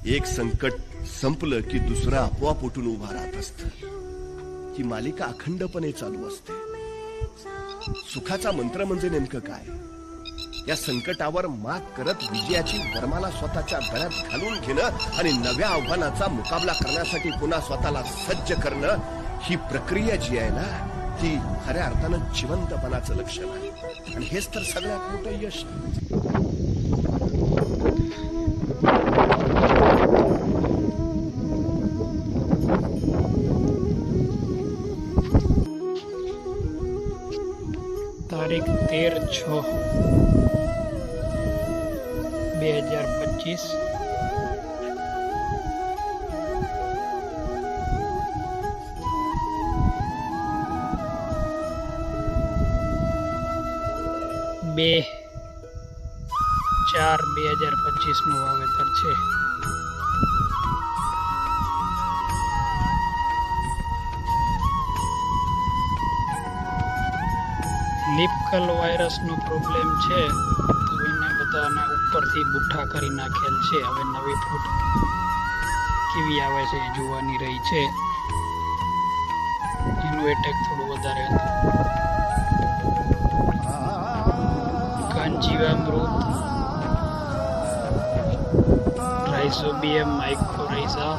एक संकट संपलं की दुसरं आपोआप उठून उभा राहत असतं. ही मालिका अखंडपणे चालू असते. सुखाचा मंत्र म्हणजे नेमकं काय? या संकटावर मात करत विजयाची वरमाला स्वतःच्या गळ्यात घालून घेणं आणि नव्या आव्हानाचा मुकाबला करण्यासाठी पुन्हा स्वतःला सज्ज करणं, ही प्रक्रिया जी आहे ना, ती खऱ्या अर्थानं जिवंतपणाचं लक्षण आहे. आणि हेच तर सगळ्यात मोठं यश आहे. તારીખ 13/6/2025 2/4/2025 નું વાવેતર છે. લીફ કર્લ વાયરસનો પ્રોબ્લેમ છે, તો એને બધાના ઉપરથી બુઠ્ઠા કરી નાખેલ છે. હવે નવી ફૂટ કેવી આવે છે એ જોવાની રહી છે. એનું એટેક થોડું વધારે હતું. જીવામૃત, રાઇઝોબિયમ માઇકોરાઇઝા,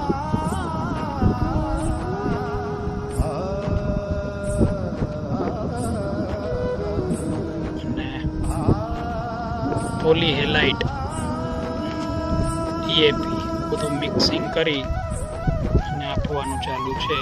અને પોલીહેલાઇટ, ડીએપી બધું મિક્સિંગ કરી અને આપવાનું ચાલુ છે.